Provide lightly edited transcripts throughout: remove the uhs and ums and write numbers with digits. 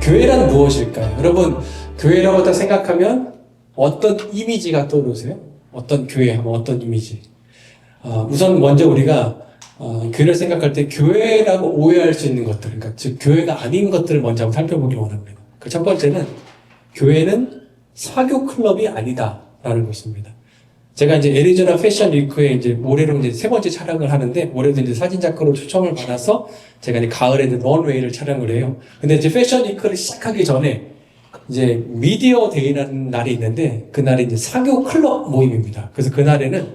교회란 무엇일까요? 여러분, 교회라고 딱 생각하면 어떤 이미지가 떠오르세요? 어떤 교회 하면 어떤 이미지? 우선 먼저 우리가 교회를 생각할 때 교회라고 오해할 수 있는 것들, 그러니까 즉 교회가 아닌 것들을 먼저 한번 살펴보기 원합니다. 그 첫 번째는 교회는 사교 클럽이 아니다라는 것입니다. 제가 이제 애리조나 패션 위크에 이제 올해로 이제 세 번째 촬영을 하는데, 올해도 이제 사진 작가로 초청을 받아서 제가 이제 가을에 런웨이를 촬영을 해요. 근데 이제 패션 위크를 시작하기 전에 이제 미디어 데이라는 날이 있는데, 그날이 이제 사교 클럽 모임입니다. 그래서 그날에는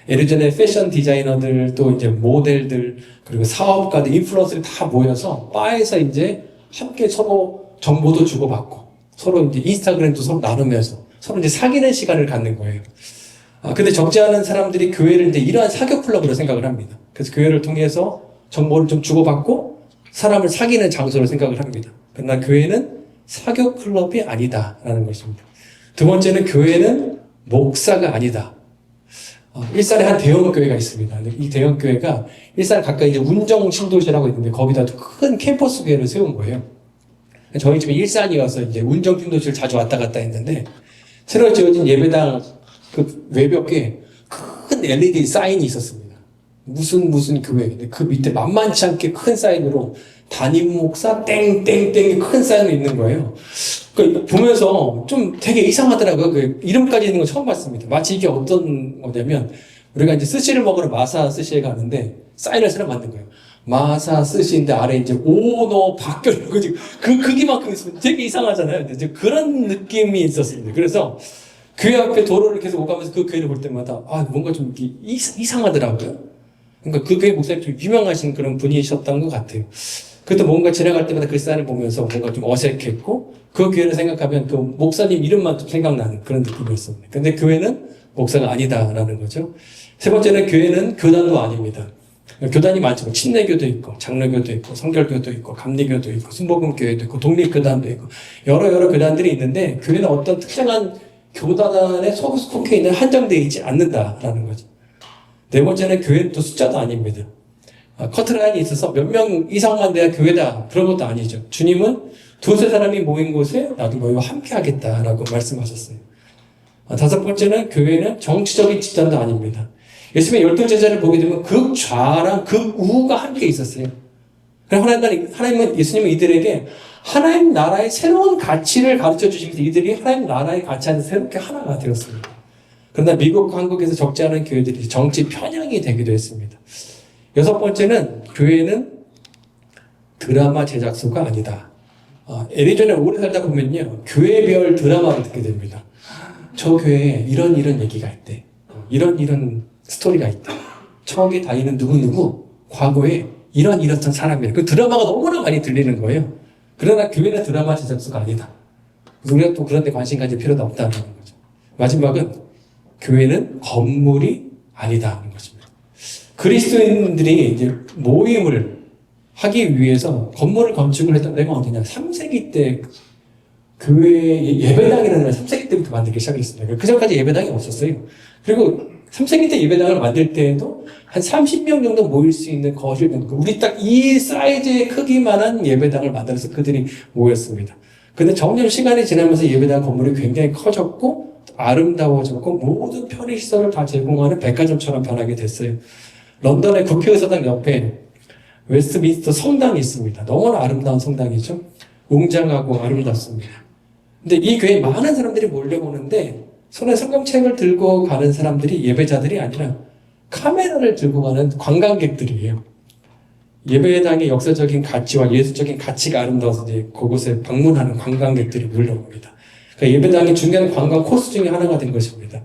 애리조나의 패션 디자이너들, 또 이제 모델들, 그리고 사업가들, 인플루언서들이 다 모여서 바에서 이제 함께 서로 정보도 주고받고, 서로 이제 인스타그램도 서로 나누면서 서로 이제 사귀는 시간을 갖는 거예요. 근데 적지 않은 사람들이 교회를 이제 이러한 사교 클럽으로 생각을 합니다. 그래서 교회를 통해서 정보를 좀 주고받고 사람을 사귀는 장소로 생각을 합니다. 그러나 교회는 사교 클럽이 아니다라는 것입니다. 두 번째는 교회는 목사가 아니다. 일산에 한 대형 교회가 있습니다. 이 대형 교회가 일산 가까이 이제 운정 신도시라고 있는데, 거기다 큰 캠퍼스 교회를 세운 거예요. 저희 집이 일산이어서 이제 운정 신도시를 자주 왔다 갔다 했는데, 새로 지어진 예배당 그 외벽에 큰 LED 사인이 있었습니다. 무슨 교회. 근데 그 밑에 만만치 않게 큰 사인으로 담임 목사 땡땡땡이 큰 사인이 있는 거예요. 그러니까 보면서 좀 되게 이상하더라고요. 그 이름까지 있는 거 처음 봤습니다. 마치 이게 어떤 거냐면, 우리가 이제 스시를 먹으러 마사 스시에 가는데 사인을 새로 만든 거예요. 마사 스시인데 아래 이제 오너 박결 그 크기만큼 있으면 되게 이상하잖아요. 근데 이제 그런 느낌이 있었습니다. 그래서 교회 앞에 도로를 계속 오가면서 그 교회를 볼 때마다 뭔가 좀 이상하더라고요. 그러니까 그 교회 목사님 좀 유명하신 그런 분이셨던 것 같아요. 그래도 뭔가 지나갈 때마다 그 사인을 보면서 뭔가 좀 어색했고, 그 교회를 생각하면 그 목사님 이름만 좀 생각나는 그런 느낌이었습니다. 근데 교회는 목사가 아니다라는 거죠. 세 번째는 교회는 교단도 아닙니다. 교단이 많죠. 침례교도 있고, 장로교도 있고, 성결교도 있고, 감리교도 있고, 순복음교회도 있고, 독립교단도 있고, 여러 교단들이 있는데, 교회는 어떤 특정한 교단에 속해 있는 한정되어 있지 않는다라는 거죠. 네 번째는 교회는 또 숫자도 아닙니다. 커트라인이 있어서 몇 명 이상만 돼야 교회다, 그런 것도 아니죠. 주님은 두세 사람이 모인 곳에 나도 너희와 함께 하겠다라고 말씀하셨어요. 다섯 번째는 교회는 정치적인 집단도 아닙니다. 예수님의 12제자를 보게 되면 극좌랑 극우가 함께 있었어요. 하나님은, 예수님은 이들에게 하나님 나라의 새로운 가치를 가르쳐 주시면서 이들이 하나님 나라의 가치 안에서 새롭게 하나가 되었습니다. 그러나 미국, 한국에서 적지 않은 교회들이 정치 편향이 되기도 했습니다. 여섯 번째는 교회는 드라마 제작소가 아니다. 애리조나에 오래 살다 보면요, 교회별 드라마를 듣게 됩니다. 저 교회에 이런 얘기가 있대. 이런 스토리가 있대. 저기 다니는 누구누구 과거에 이런 사람이래. 그 드라마가 너무나 많이 들리는 거예요. 그러나 교회는 드라마 제작소가 아니다. 우리가 또 그런 데 관심 가질 필요도 없다는 거죠. 마지막은 교회는 건물이 아니다는 것입니다. 그리스도인들이 이제 모임을 하기 위해서 건물을 건축을 했던 데가 어디냐? 3세기 때 교회 예배당이라는 걸 3세기 때부터 만들기 시작했습니다. 그 전까지 예배당이 없었어요. 그리고 3세기 때 예배당을 만들 때에도 한 30명 정도 모일 수 있는 거실 정도, 우리 딱 이 사이즈의 크기만한 예배당을 만들어서 그들이 모였습니다. 근데 점점 시간이 지나면서 예배당 건물이 굉장히 커졌고 아름다워졌고 모든 편의시설을 다 제공하는 백화점처럼 변하게 됐어요. 런던의 국회의사당 옆에 웨스트민스터 성당이 있습니다. 너무나 아름다운 성당이죠. 웅장하고 아름답습니다. 근데 이 교회에 많은 사람들이 몰려오는데, 손에 성경책을 들고 가는 사람들이 예배자들이 아니라 카메라를 들고 가는 관광객들이에요. 예배당의 역사적인 가치와 예술적인 가치가 아름다워서 이제 그곳에 방문하는 관광객들이 몰려옵니다. 그러니까 예배당이 중요한 관광 코스 중에 하나가 된 것입니다.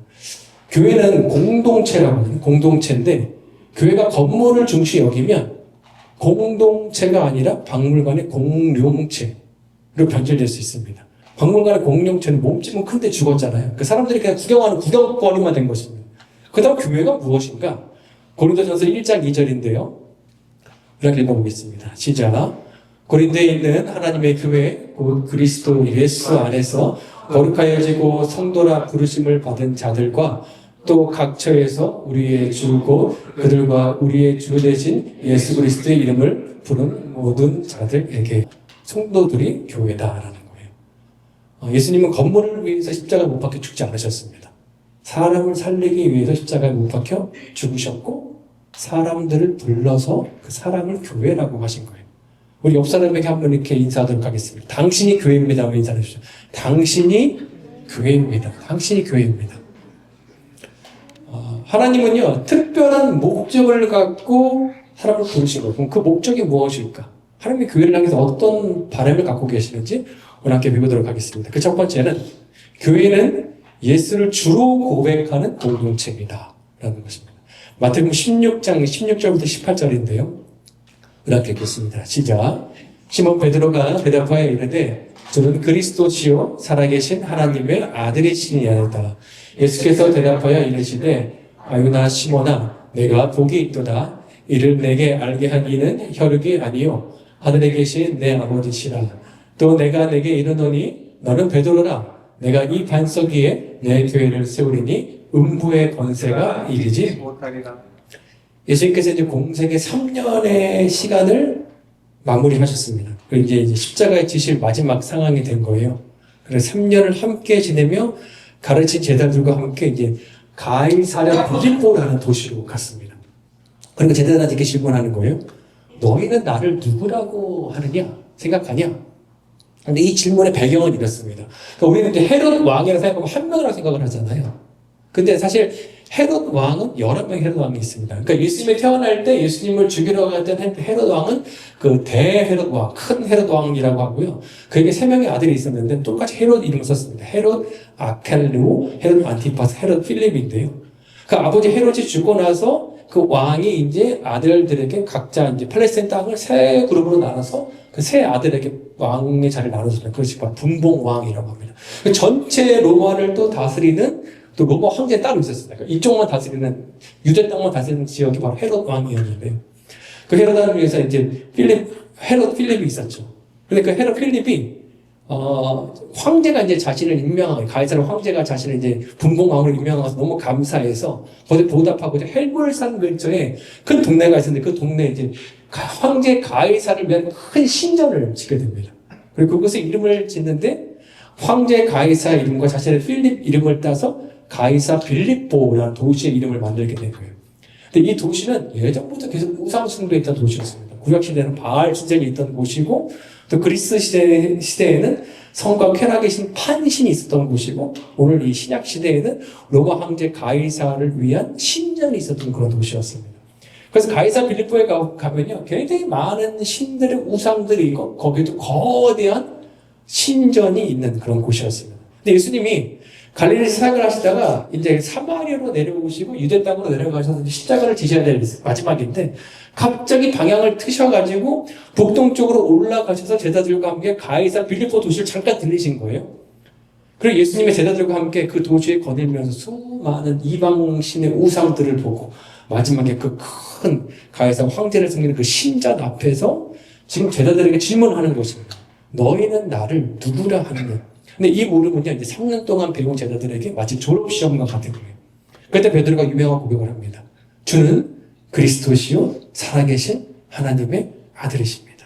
교회는 공동체인데, 교회가 건물을 중시 여기면 공동체가 아니라 박물관의 공룡체로 변질될 수 있습니다. 박물관의 공룡체는 몸집은 큰데 죽었잖아요. 그 사람들이 그냥 구경하는 구경거리만 된 것입니다. 그 다음 교회가 무엇인가? 고린도전서 1장 2절인데요. 이렇게 읽어보겠습니다. 시작. 고린도에 있는 하나님의 교회, 곧 그리스도 예수 안에서 거룩하여지고 성도라 부르심을 받은 자들과 또 각 처에서 우리의 주고 그들과 우리의 주 되신 예수 그리스도의 이름을 부른 모든 자들에게, 성도들이 교회다라는 거예요. 예수님은 건물을 위해서 십자가에 못 박혀 죽지 않으셨습니다. 사람을 살리기 위해서 십자가에 못 박혀 죽으셨고 사람들을 불러서 그 사람을 교회라고 하신 거예요. 우리 옆 사람에게 한번 이렇게 인사하도록 하겠습니다. 당신이 교회입니다. 인사해 주시죠. 당신이 교회입니다. 당신이 교회입니다. 하나님은요, 특별한 목적을 갖고 사람을 부르신 거예요. 그럼 그 목적이 무엇일까? 하나님이 교회를 향해서 어떤 바람을 갖고 계시는지 오늘 함께 배우도록 하겠습니다. 그 첫 번째는 교회는 예수를 주로 고백하는 공동체입니다. 라는 것입니다. 마태복음 16장 16절부터 18절인데요. 우리 함께 읽겠습니다. 시작. 시몬 베드로가 대답하여 이르되 저는 그리스도시요 살아계신 하나님의 아들이시니 아니다. 예수께서 대답하여 이르시되 아유나 시몬아 내가 복이 있도다. 이를 내게 알게 한 이는 혈육이 아니요 하늘에 계신 내 아버지시라. 또 내가 내게 이르노니 너는 베드로라. 내가 이 반석 위에 내 교회를 세우리니 음부의 권세가 이기지 못하리라. 예수님께서 이제 공생의 3년의 시간을 마무리하셨습니다. 그리고 이제 십자가에 지실 마지막 상황이 된 거예요. 그래서 3년을 함께 지내며 가르친 제자들과 함께 이제 가이사랴 빌립보라는 도시로 갔습니다. 그리고 제자들한테 이렇게 질문하는 거예요. 너희는 나를 누구라고 하느냐? 생각하냐? 근데 이 질문의 배경은 이렇습니다. 그러니까 우리는 이제 헤롯 왕이라고 생각하면 한 명이라고 생각을 하잖아요. 근데 사실 헤롯 왕은 여러 명의 헤롯 왕이 있습니다. 그러니까 예수님이 태어날 때 예수님을 죽이러 갔던 헤롯 왕은 그 대헤롯 왕, 큰 헤롯 왕이라고 하고요. 그에게 3명의 아들이 있었는데 똑같이 헤롯 이름을 썼습니다. 헤롯 아켈루, 헤롯 안티파스, 헤롯 필립인데요. 그 아버지 헤롯이 죽고 나서 그 왕이 이제 아들들에게 각자 이제 팔레스타인 땅을 3그룹으로 나눠서 그 3아들에게 왕의 자리를 나눠줬어요. 그것이 바로 분봉왕이라고 합니다. 그 전체 로마를 또 다스리는 또 로마 황제 따로 있었습니다. 그러니까 이쪽만 다스리는, 유대 땅만 다스리는 지역이 바로 헤롯 왕이었는데요. 그 헤롯 왕을 위해서 이제 헤롯 필립이 있었죠. 근데 그 헤롯 필립이, 황제가 이제 자신을 임명하고, 가이사르 황제가 자신을 이제 분봉왕으로 임명하고 너무 감사해서, 거기에 보답하고 이제 헬물산 근처에 큰 동네가 있었는데 그 동네에 이제 황제 가이사를 위한 큰 신전을 짓게 됩니다. 그리고 그곳에 이름을 짓는데 황제 가이사 이름과 자신의 필립 이름을 따서 가이사 빌립보라는 도시의 이름을 만들게 된 거예요. 근데 이 도시는 예전부터 계속 우상 숭배했던 도시였습니다. 구약시대에는 바알 신전이 있던 곳이고 또 그리스 시대에는 성과 쾌락의 신 판신이 있었던 곳이고 오늘 이 신약 시대에는 로마 황제 가이사를 위한 신전이 있었던 그런 도시였습니다. 그래서 가이사 빌립보에 가면요 굉장히 많은 신들의 우상들이 있고 거기도 거대한 신전이 있는 그런 곳이었습니다. 근데 예수님이 갈릴리에서 사역을 하시다가 이제 사마리아로 내려오시고 유대 땅으로 내려가셔서 십자가를 지셔야 될 마지막인데 갑자기 방향을 트셔가지고 북동쪽으로 올라가셔서 제자들과 함께 가이사 빌립보 도시를 잠깐 들리신 거예요. 그리고 예수님의 제자들과 함께 그 도시에 거닐면서 수많은 이방신의 우상들을 보고 마지막에 그 큰 가이사 황제를 섬기는 그 신전 앞에서 지금 제자들에게 질문하는 것입니다. 너희는 나를 누구라 하느냐? 근데 이 물음은요, 이제 3년 동안 배운 제자들에게 마치 졸업시험과 같은 거예요. 그때 베드로가 유명한 고백을 합니다. 주는 그리스도시요, 살아계신 하나님의 아들이십니다.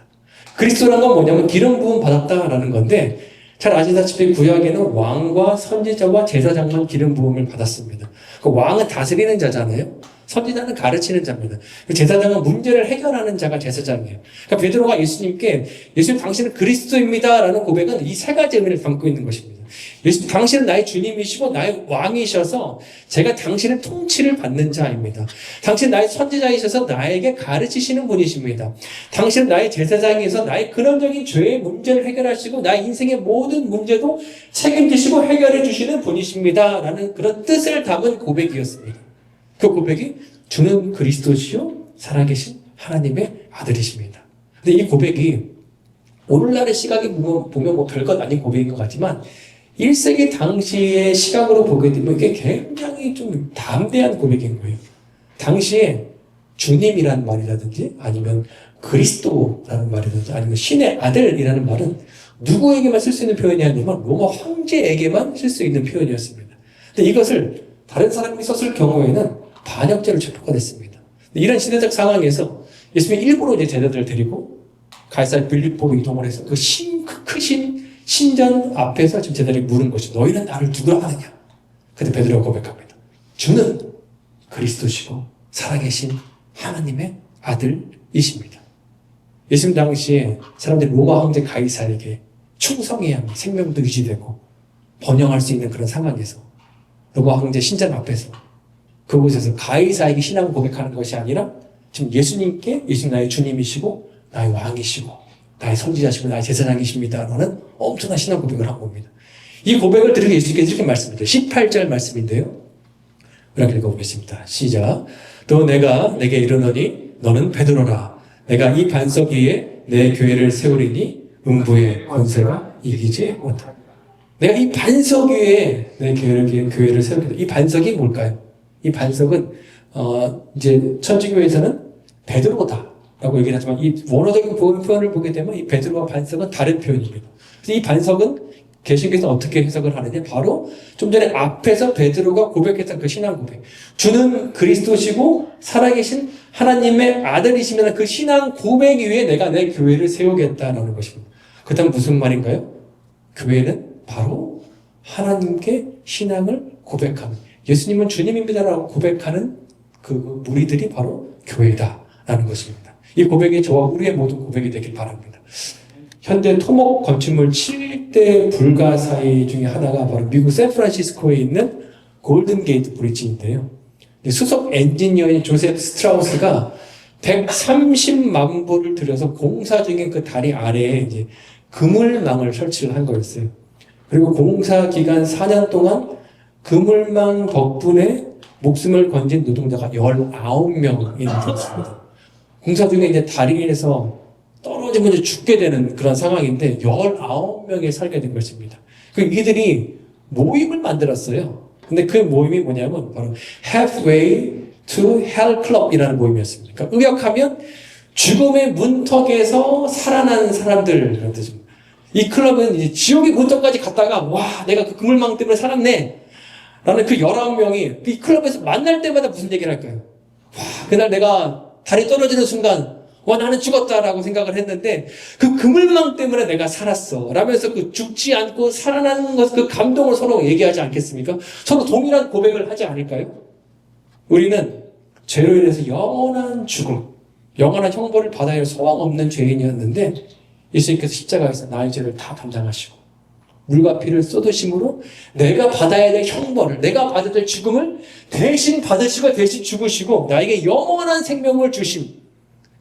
그리스도란 건 뭐냐면 기름 부음 받았다라는 건데, 잘 아시다시피 구약에는 왕과 선지자와 제사장만 기름 부음을 받았습니다. 그 왕은 다스리는 자잖아요. 선지자는 가르치는 자입니다. 제사장은 문제를 해결하는 자가 제사장이에요. 그러니까 베드로가 예수님께 예수님 당신은 그리스도입니다 라는 고백은 이 3가지 의미를 담고 있는 것입니다. 예수님 당신은 나의 주님이시고 나의 왕이셔서 제가 당신의 통치를 받는 자입니다. 당신은 나의 선지자이셔서 나에게 가르치시는 분이십니다. 당신은 나의 제사장이셔서 나의 근원적인 죄의 문제를 해결하시고 나의 인생의 모든 문제도 책임지시고 해결해 주시는 분이십니다 라는 그런 뜻을 담은 고백이었습니다. 그 고백이 주는 그리스도시요 살아계신 하나님의 아들이십니다. 근데 이 고백이 오늘날의 시각에 보면 뭐 별것 아닌 고백인 것 같지만 1세기 당시의 시각으로 보게 되면 이게 굉장히 좀 담대한 고백인 거예요. 당시에 주님이라는 말이라든지 아니면 그리스도라는 말이라든지 아니면 신의 아들이라는 말은 누구에게만 쓸 수 있는 표현이 아니면 로마 황제에게만 쓸 수 있는 표현이었습니다. 근데 이것을 다른 사람이 썼을 경우에는 반역죄를 체포가 됐습니다. 이런 시대적 상황에서 예수님이 일부러 이제 제자들을 데리고 가이사랴 빌립보로 이동을 해서 그 크신 신전 앞에서 지금 제자들이 물은 것이 너희는 나를 누구라 하느냐? 그때 베드로가 고백합니다. 주는 그리스도시고 살아계신 하나님의 아들이십니다. 예수님 당시에 사람들이 로마 황제 가이사에게 충성해야 생명도 유지되고 번영할 수 있는 그런 상황에서 로마 황제 신전 앞에서 그곳에서 가이사에게 신앙 고백하는 것이 아니라 지금 예수님께 예수님 나의 주님이시고 나의 왕이시고 나의 선지자시고 나의 제사장이십니다 라는 엄청난 신앙 고백을 한 겁니다. 이 고백을 들으면 예수님께서 이렇게 말씀드려요. 18절 말씀인데요. 이렇게 읽어보겠습니다. 시작. 또 내가 내게 이르노니 너는 베드로라. 내가 이 반석 위에 내 교회를 세우리니 음부의 권세가 이기지 못하리라. 내가 이 반석 위에 내 교회를 세우겠다. 이 반석이 뭘까요? 이 반석은 이제 천주교에서는 베드로다라고 얘기를 하지만 이 원어적인 표현을 보게 되면 이 베드로와 반석은 다른 표현입니다. 그래서 이 반석은 개신교에서 어떻게 해석을 하느냐? 바로 좀 전에 앞에서 베드로가 고백했던 그 신앙 고백. 주는 그리스도시고 살아계신 하나님의 아들이시면 그 신앙 고백 위에 내가 내 교회를 세우겠다라는 것입니다. 그다음 무슨 말인가요? 교회는 바로 하나님께 신앙을 고백하는, 예수님은 주님입니다라고 고백하는 그 무리들이 바로 교회다라는 것입니다. 이 고백이 저와 우리의 모든 고백이 되길 바랍니다. 현재 토목 건축물 7대 불가사의 중에 하나가 바로 미국 샌프란시스코에 있는 골든게이트 브리지인데요. 수석 엔지니어인 조셉 스트라우스가 130만 불을 들여서 공사 중인 그 다리 아래에 이제 그물망을 설치를 한 거였어요. 그리고 공사 기간 4년 동안 그물망 덕분에 목숨을 건진 노동자가 19명이 되었습니다. 공사 중에 이제 다리에서 떨어지면 이제 죽게 되는 그런 상황인데 19명이 살게 된 것입니다. 이들이 모임을 만들었어요. 근데 그 모임이 뭐냐면 바로 Halfway to Hell Club이라는 모임이었습니다. 그러니까 의역하면 죽음의 문턱에서 살아난 사람들이라는 뜻입니다. 이 클럽은 이제 지옥의 문턱까지 갔다가 와 내가 그 그물망 때문에 살았네 라는 그 19명이 이 클럽에서 만날 때마다 무슨 얘기를 할까요? 와 그날 내가 다리 떨어지는 순간 와 나는 죽었다라고 생각을 했는데 그 그물망 때문에 내가 살았어 라면서 그 죽지 않고 살아나는 것, 그 감동을 서로 얘기하지 않겠습니까? 서로 동일한 고백을 하지 않을까요? 우리는 죄로 인해서 영원한 죽음, 영원한 형벌을 받아야 할 소망 없는 죄인이었는데 예수님께서 십자가에서 나의 죄를 다 담당하시고 물과 피를 쏟으심으로 내가 받아야 될 형벌을, 내가 받아야 될 죽음을 대신 받으시고 대신 죽으시고 나에게 영원한 생명을 주심,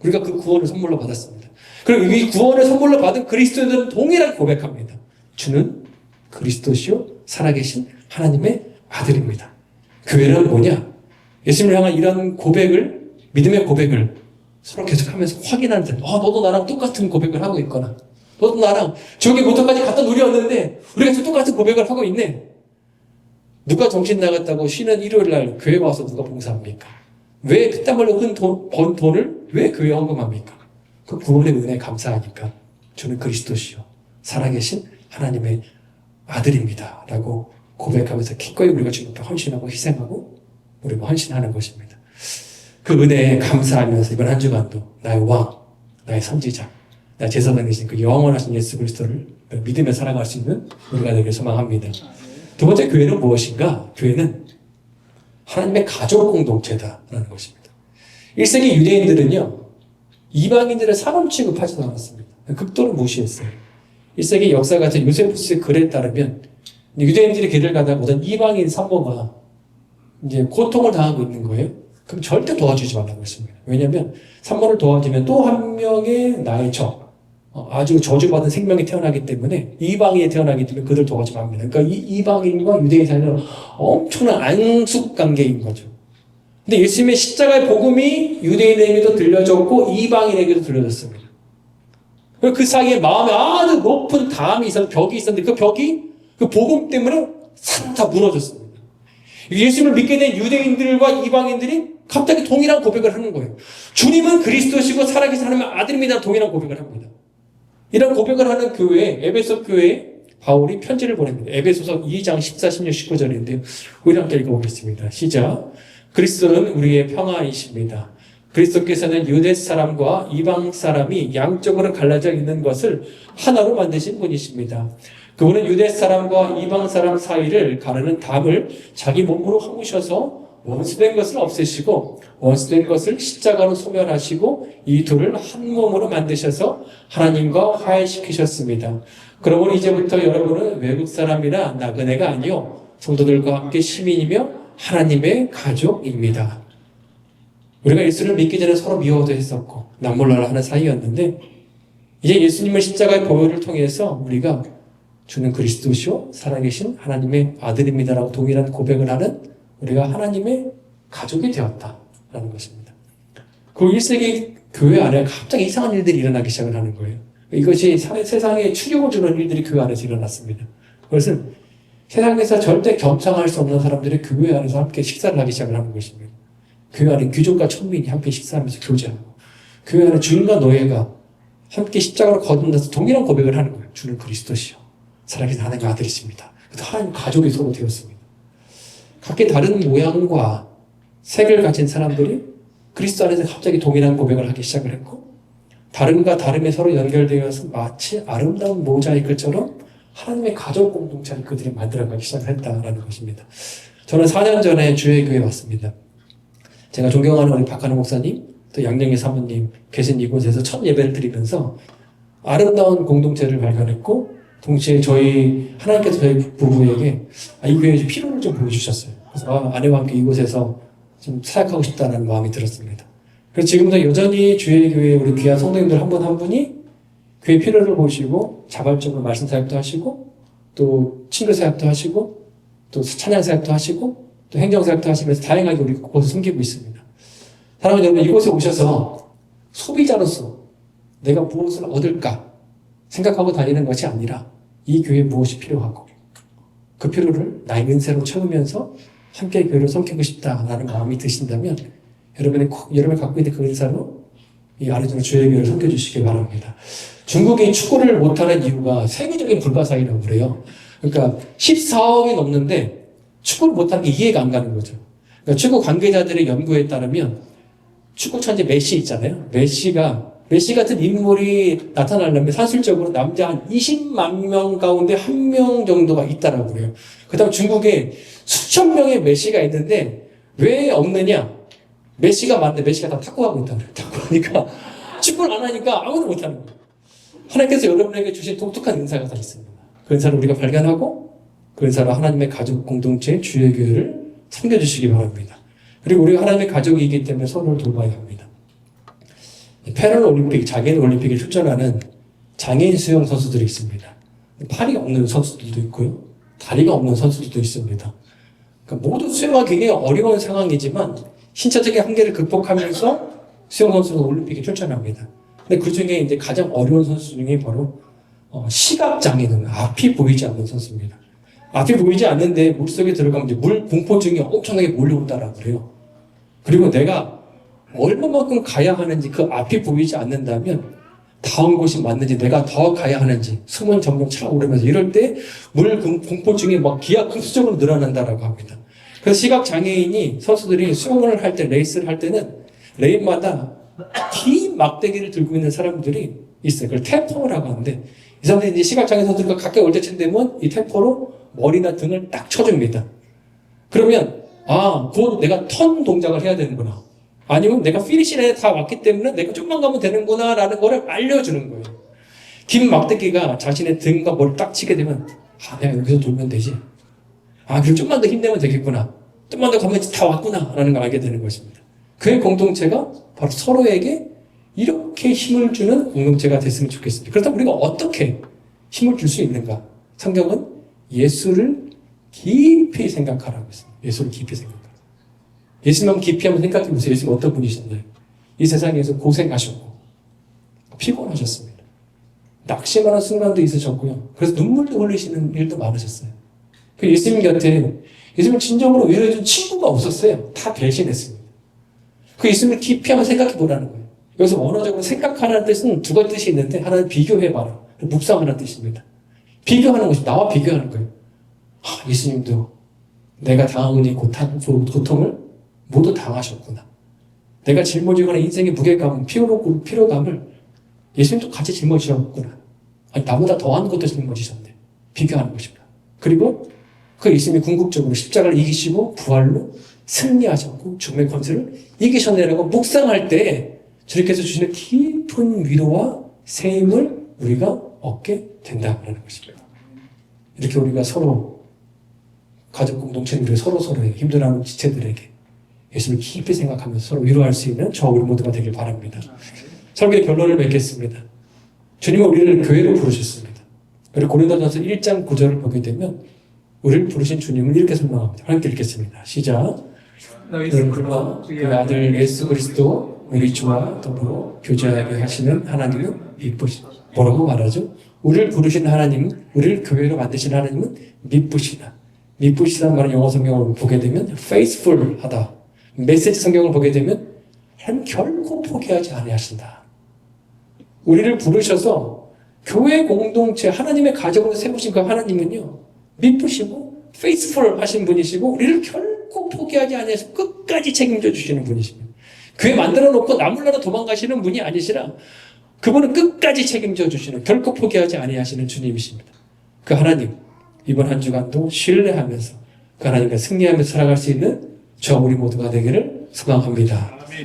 우리가 그 구원을 선물로 받았습니다. 그리고 이 구원을 선물로 받은 그리스도인들은 동일하게 고백합니다. 주는 그리스도시요 살아계신 하나님의 아들입니다. 교회는 뭐냐? 예수님을 향한 이런 고백을, 믿음의 고백을 서로 계속하면서 확인하는 너도 나랑 똑같은 고백을 하고 있거나 너도 나랑 저기 모터까지 갔던 우리였는데 우리가 지금 똑같은 고백을 하고 있네. 누가 정신 나갔다고 쉬는 일요일 날 교회 와서 누가 봉사합니까? 왜 피땀 흘려 번 돈을 왜 교회에 헌금합니까? 그 구원의 은혜에 감사하니까 저는 그리스도시요 살아계신 하나님의 아들입니다 라고 고백하면서 기꺼이 우리가 주님 앞에 헌신하고 희생하고 우리가 헌신하는 것입니다. 그 은혜에 감사하면서 이번 한 주간도 나의 왕, 나의 선지자, 나의 제사장이신 그 영원하신 예수 그리스도를 믿으며 살아갈 수 있는 우리가 되길 소망합니다. 두 번째, 교회는 무엇인가? 교회는 하나님의 가족 공동체다라는 것입니다. 1세기 유대인들은요, 이방인들을 사람 취급하지도 않았습니다. 극도로 무시했어요. 1세기 역사가진 요세푸스의 글에 따르면 유대인들이 길을 가다가 어떤 이방인 산모가 이제 고통을 당하고 있는 거예요. 그럼 절대 도와주지 말라고 했습니다. 왜냐하면 산모를 도와주면 또 한 명의 나의 적, 아주 저주받은 생명이 태어나기 때문에 이방인이 태어나기 때문에 그들 도와주면 안 됩니다. 그러니까 이 이방인과 유대인 사이는 엄청난 안숙관계인 거죠. 근데 예수님의 십자가의 복음이 유대인에게도 들려졌고 이방인에게도 들려졌습니다. 그 사이에 마음에 아주 높은 담이 있었는데 벽이 있었는데 그 벽이 그 복음 때문에 다 무너졌습니다. 예수님을 믿게 된 유대인들과 이방인들이 갑자기 동일한 고백을 하는 거예요. 주님은 그리스도시고 살아계신 하나님의 아들입니다. 동일한 고백을 합니다. 이런 고백을 하는 교회에, 에베소 교회에 바울이 편지를 보냅니다. 에베소서 2장 14, 16, 19절인데요. 우리 함께 읽어보겠습니다. 시작. 그리스도는 우리의 평화이십니다. 그리스도께서는 유대 사람과 이방 사람이 양쪽으로 갈라져 있는 것을 하나로 만드신 분이십니다. 그분은 유대 사람과 이방 사람 사이를 가르는 담을 자기 몸으로 허무셔서 원수된 것을 없애시고 원수된 것을 십자가로 소멸하시고 이 둘을 한 몸으로 만드셔서 하나님과 화해시키셨습니다. 그러므로 이제부터 여러분은 외국 사람이나 나그네가 아니요 성도들과 함께 시민이며 하나님의 가족입니다. 우리가 예수를 믿기 전에 서로 미워도 했었고 남몰라라 하는 사이였는데 이제 예수님의 십자가의 보혈을 통해서 우리가 주는 그리스도시요 살아계신 하나님의 아들입니다라고 동일한 고백을 하는 우리가 하나님의 가족이 되었다라는 것입니다. 그 1세기 교회 안에 갑자기 이상한 일들이 일어나기 시작을 하는 거예요. 이것이 세상에 충격을 주는 일들이 교회 안에서 일어났습니다. 그것은 세상에서 절대 겸상할 수 없는 사람들이 교회 안에서 함께 식사를 하기 시작을 하는 것입니다. 교회 안에 귀족과 천민이 함께 식사하면서 교제하고 교회 안에 주인과 노예가 함께 십자가로 거듭나서 동일한 고백을 하는 거예요. 주는 그리스도시요 살아계신 하나님의 아들이십니다. 하나님 가족이 서로 되었습니다. 각기 다른 모양과 색을 가진 사람들이 그리스도 안에서 갑자기 동일한 고백을 하기 시작을 했고 다름과 다름에 서로 연결되어서 마치 아름다운 모자이크처럼 하나님의 가족 공동체를 그들이 만들어가기 시작을 했다는 것입니다. 저는 4년 전에 주의 교회에 왔습니다. 제가 존경하는 우리 박한호 목사님 또 양영희 사모님 계신 이곳에서 첫 예배를 드리면서 아름다운 공동체를 발견했고 동시에 하나님께서 저희 부부에게 이 교회에 필요를 좀 보여주셨어요. 그래서 아내와 함께 이곳에서 좀 사역하고 싶다는 마음이 들었습니다. 그래서 지금도 여전히 주의 교회 우리 귀한 성도님들 한 분 한 분이 교회 필요를 보시고 자발적으로 말씀 사역도 하시고 또 친구 사역도 하시고 또 찬양 사역도 하시고 또 행정 사역도 하시면서 다양하게 우리 곳을 섬기고 있습니다. 사랑하는 여러분, 이곳에 오셔서 소비자로서 내가 무엇을 얻을까 생각하고 다니는 것이 아니라 이 교회에 무엇이 필요하고 그 필요를 나의 은세로 채우면서 함께 교회를 섬기고 싶다라는 마음이 드신다면 여러분이 갖고 있는 그 은사로 이 아리조나 주의 교회를 섬겨주시기 바랍니다. 중국이 축구를 못하는 이유가 세계적인 불가사의라고 그래요. 그러니까 14억이 넘는데 축구를 못하는 게 이해가 안 가는 거죠. 그러니까 축구 관계자들의 연구에 따르면 축구 천재 메시 있잖아요. 메시 같은 인물이 나타나려면 사실적으로 남자 한 20만 명 가운데 1명 정도가 있다라고 그래요. 그 다음 중국에 수천 명의 메시가 있는데 왜 없느냐? 메시가 많은데 메시가 다 탁구하고 있다고 그래요. 탁구하니까 축구를 안 하니까 아무도 못하는 거예요. 하나님께서 여러분에게 주신 독특한 은사가 다 있습니다. 그 은사를 우리가 발견하고 그 은사로 하나님의 가족 공동체 주의 교회를 섬겨주시기 바랍니다. 그리고 우리가 하나님의 가족이기 때문에 서로를 돌봐야 합니다. 패럴올림픽, 장애인 올림픽에 출전하는 장애인 수영 선수들이 있습니다. 팔이 없는 선수들도 있고요. 다리가 없는 선수들도 있습니다. 그러니까 모두 수영하기 굉장히 어려운 상황이지만 신체적인 한계를 극복하면서 수영 선수는 올림픽에 출전합니다. 근데 그 중에 이제 가장 어려운 선수 중에 바로 시각장애는 앞이 보이지 않는 선수입니다. 앞이 보이지 않는데 물속에 들어가면 이제 물 공포증이 엄청나게 몰려온다라고 그래요. 그리고 내가 얼마만큼 가야 하는지 그 앞이 보이지 않는다면 다음 곳이 맞는지 내가 더 가야 하는지 숨은 점점 차오르면서 이럴 때 물 공포증이 막 기하급수적으로 늘어난다라고 합니다. 그래서 시각장애인이 선수들이 수영을 할 때 레이스를 할 때는 레인마다 긴 막대기를 들고 있는 사람들이 있어요. 그걸 템퍼라고 하는데 이 사람들이 이제 시각장애 선수들과 가까이 올 때쯤 되면 이 템퍼로 머리나 등을 딱 쳐줍니다. 그러면 곧 내가 턴 동작을 해야 되는구나. 아니면 내가 피니시라인에 다 왔기 때문에 내가 좀만 가면 되는구나 라는 거를 알려주는 거예요. 긴 막대기가 자신의 등과 머리를 딱 치게 되면 내가 여기서 돌면 되지. 그리고 좀만 더 힘내면 되겠구나. 좀만 더 가면 다 왔구나 라는 걸 알게 되는 것입니다. 그의 공동체가 바로 서로에게 이렇게 힘을 주는 공동체가 됐으면 좋겠습니다. 그렇다면 우리가 어떻게 힘을 줄 수 있는가? 성경은 예수를 깊이 생각하라고 했습니다. 예수를 깊이 생각하라. 예수님 깊이 한번 생각해 보세요. 예수님 어떤 분이셨나요? 이 세상에서 고생하셨고 피곤하셨습니다. 낙심하는 순간도 있으셨고요. 그래서 눈물도 흘리시는 일도 많으셨어요. 그 예수님 곁에 예수님 진정으로 위로해준 친구가 없었어요. 다 배신했습니다. 그 예수님을 깊이 한번 생각해 보라는 거예요. 여기서 원어적으로 생각하라는 뜻은 두 가지 뜻이 있는데 하나는 비교해봐라. 묵상하라는 뜻입니다. 비교하는 것이 나와 비교하는 거예요. 예수님도 내가 당하고 있는 고통을 모두 당하셨구나. 내가 짊어지고 있는 인생의 무게감은 피로감을 예수님도 같이 짊어지셨구나. 나보다 더한 것도 짊어지셨네. 비교하는 것입니다. 그리고 그 예수님이 궁극적으로 십자가를 이기시고 부활로 승리하셨고 죽음의 권세를 이기셨네라고 묵상할 때 주님께서 주시는 깊은 위로와 세임을 우리가 얻게 된다는 것입니다. 이렇게 우리가 서로 가족 공동체들이 서로서로의 힘들어하는 지체들에게 예수님을 깊이 생각하면서 서로 위로할 수 있는 저와 우리 모두가 되길 바랍니다. 설교의 결론을 맺겠습니다. 주님은 우리를 교회로 부르셨습니다. 그리고 고린도전서 1장 9절을 보게 되면 우리를 부르신 주님은 이렇게 설명합니다. 함께 읽겠습니다. 시작. 너희는 그와 그의 아들 예수 그리스도 우리 주와 더불어 교제하게 하시는 하나님은 미쁘시다. 뭐라고 말하죠? 우리를 부르신 하나님은, 우리를 교회로 만드신 하나님은 미쁘시다. 미쁘시다는 말은 영어 성경을 보게 되면 faithful하다. 메시지 성경을 보게 되면 하나님 결코 포기하지 아니하신다. 우리를 부르셔서 교회 공동체 하나님의 가정으로 세우신 그 하나님은요 미쁘시고 faithful 하신 분이시고 우리를 결코 포기하지 아니하시고 끝까지 책임져 주시는 분이십니다. 교회 만들어 놓고 나몰라라 도망가시는 분이 아니시라 그분은 끝까지 책임져 주시는 결코 포기하지 아니하시는 주님이십니다. 그 하나님 이번 한 주간도 신뢰하면서 그 하나님과 승리하면서 살아갈 수 있는 저 우리 모두가 되기를 소망합니다.